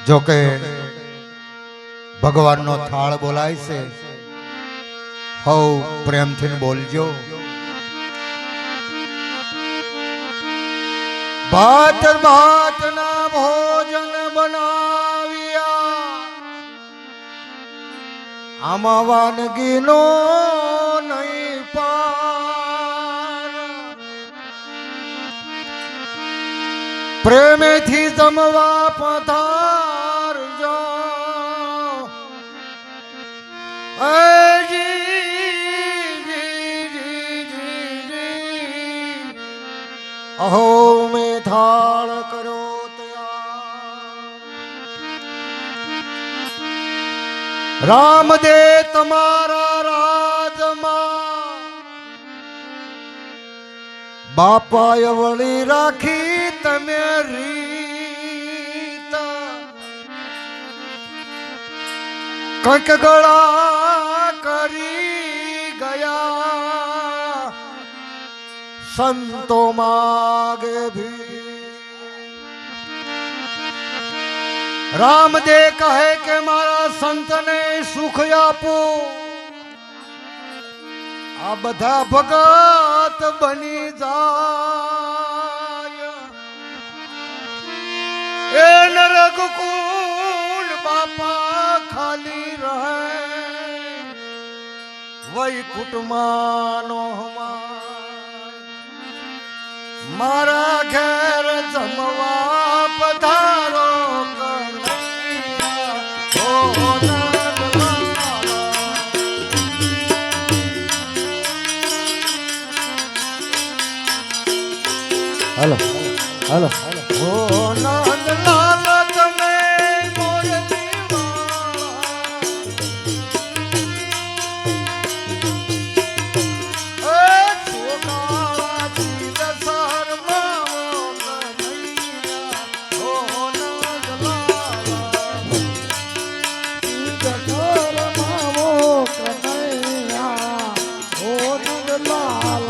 જો કે ભગવાનનો થાળ બોલાય છે, હઉ પ્રેમથી બોલજો. ભાત ભાતના ભોજન બનાવ્યા, આમાં વાનગીનો નહીં પાર. પ્રેમેથી જમવા પધારજો. અહો મેં થાળ કરો તૈયાર. રામદે તમારા રાજમાં બાપાએ વળી રાખી તમે રીત. કંઈક ગળા કરી ગયા સંતો માગે ભી. રામદે કહે કે મારા સંતને સુખ આપો. આ બધા ભગત બની જાય. એ નરક કુલ બાપા ખાલી રહે. વૈકુટમાંનો મારા ઘેર જમવા પધારો. હાલો હાલો ઓ નંદલાલ તમે મોરલી વાળા. એ છોકરા જીદ શર્મા કનૈયા. ઓ નંદલાલ જીદ શર્મા કનૈયા. ઓ નંદલાલ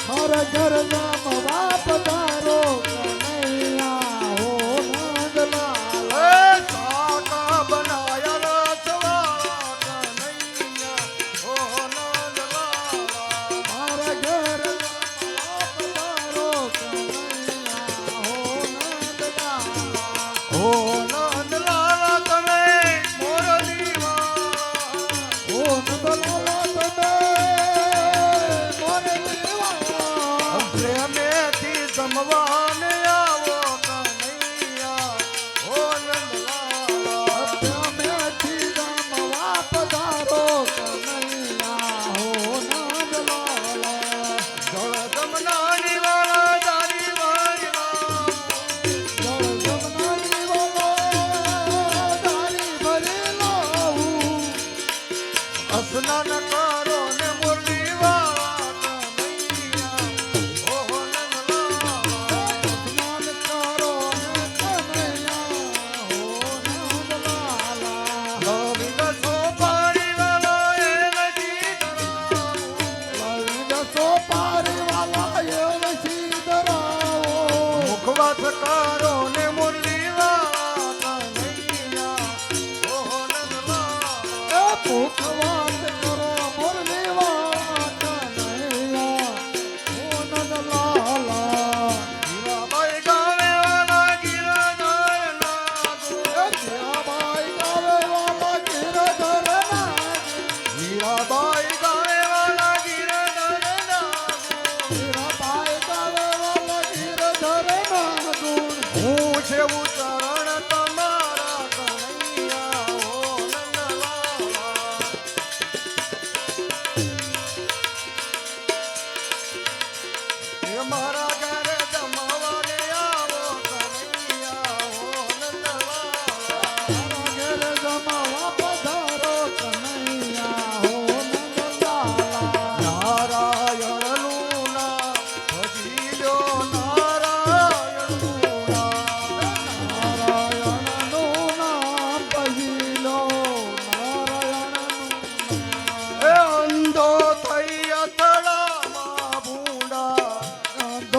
હર ઘર જમવા પધારો કનૈયા હો નંદલાલ એ શાકા બનાયા રસવાળા કનૈયા ઓ નંદલાલા મારા ઘર જમવા પધારો કનૈયા હો નંદલાલ ઓ નંદલાલા તમે મોરલી વાળા ઓ નંદલાલ તમે મોરે દેવા પ્રેમેથી જમવાને આવો કનૈયા ઓ નંદલાલા પ્રેમેથી જમવા પધારો કનૈયા હો નંદલાલ જળ જમનાની વાળા તારી વાળી જળ જમનાની વાલા દારી ભરી લાવું સ્નાન કરો ને મુરલી વાળા કનૈયા ઓ નંદલાલા સ્નાન કરો ને કનૈયા હો નંદલાલા લવિંગ સોપારી વાળા એ નદી ધરાવો લવિંગ સોપારી વાલા એ સીધરાવો મુખવાસ કરો ને મુરલી વાળા કનૈયા ઓ નંદલાલા એ ભૂખવાસ કરો મુરલી વાલા કનૈયા હો નંદલાલા હીરાબાઈ ગાવે વાળા ગિરધર નાગો હીરાબાઈ ગાવે વાલા ગિરધર નાગો હીરાબાઈ ગાવે વાળા ગિરધર નાગો હીરાબાઈ ગાવે વાલા ગિરધર નાગો હું છે ઉતરણ તમારા કનૈયા ઓ નંદલાલા એ મારા ઘરે જમવાને આવો કનૈયા ઓ નંદલાલા મારા ઘેર જમવા પધારો કનૈયા હો નંદલાલા નારાયણનું નામ ભજી લો નારાયણનું નામ નારાયણનું નામ પહી લો નારાયણનું નામ એ અંધો થઈ અથડામાં ભૂંડા અંધો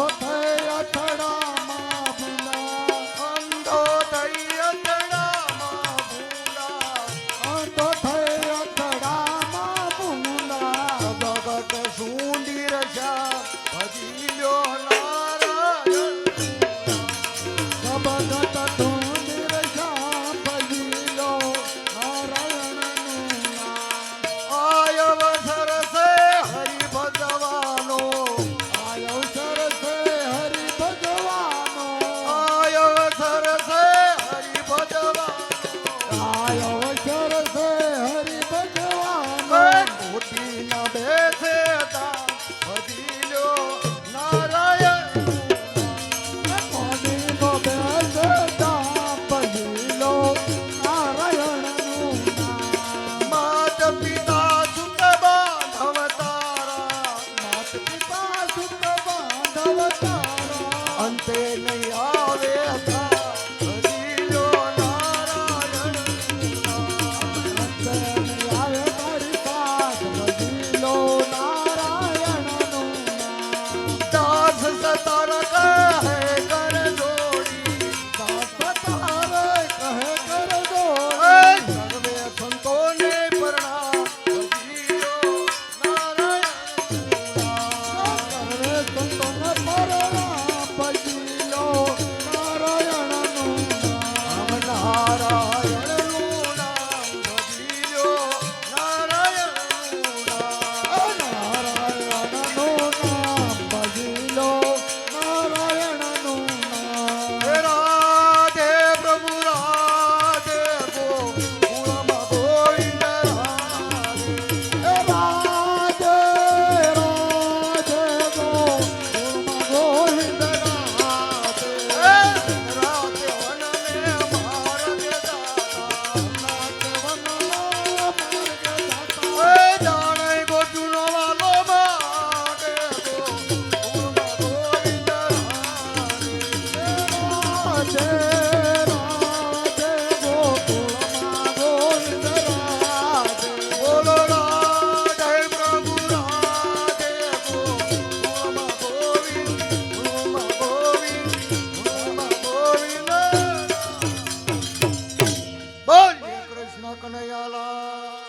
કનૈયાલા